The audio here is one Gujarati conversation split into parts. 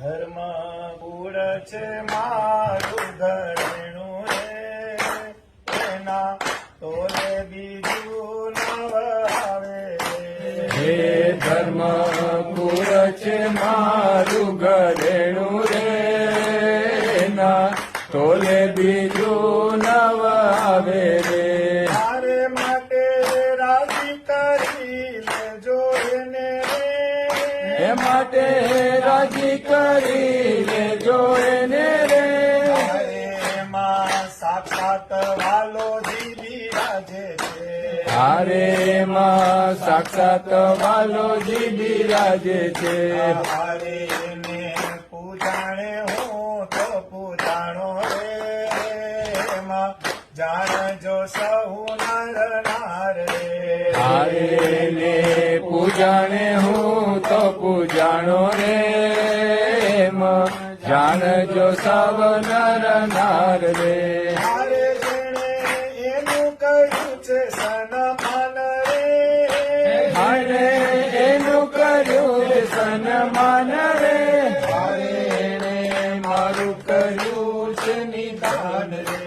ધર્મ ગુણ છે મારું ઘરેણું રે, એના તોલે બીજું નવ આવે રે. હે ધર્મ ગુણ છે મારું ઘરેણું રે, એના તોલે બીજું નવ આવે રે. મારે માટે રાજી કરી લેજો એને રે, એ માટે રાજી કરી લેજો એને રે. એમાં સાક્ષાત વાલોજી બિરાજે છે. હારે માં સાક્ષાત વાલોજી બિરાજે છે. હારે ને પૂજાણે હું તો પૂજાણો રે, એમાં જાણજો સહુ નર નાર રે. હારે ને પૂજાણે હું તો પૂજાણો રે, એમાં જાણજો સવ નર નાર રે. હારે જેણે એનું કર્યું છે સન્માન રે, હારે એનું કર્યું સન્માન રે. હારે એને મારું કર્યું છે નિદાન રે.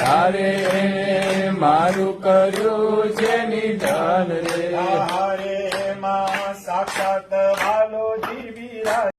હારે એને મારું કર્યું છે નિદાન રે. હારે માં સાક્ષાત વાલોજી બિરાજે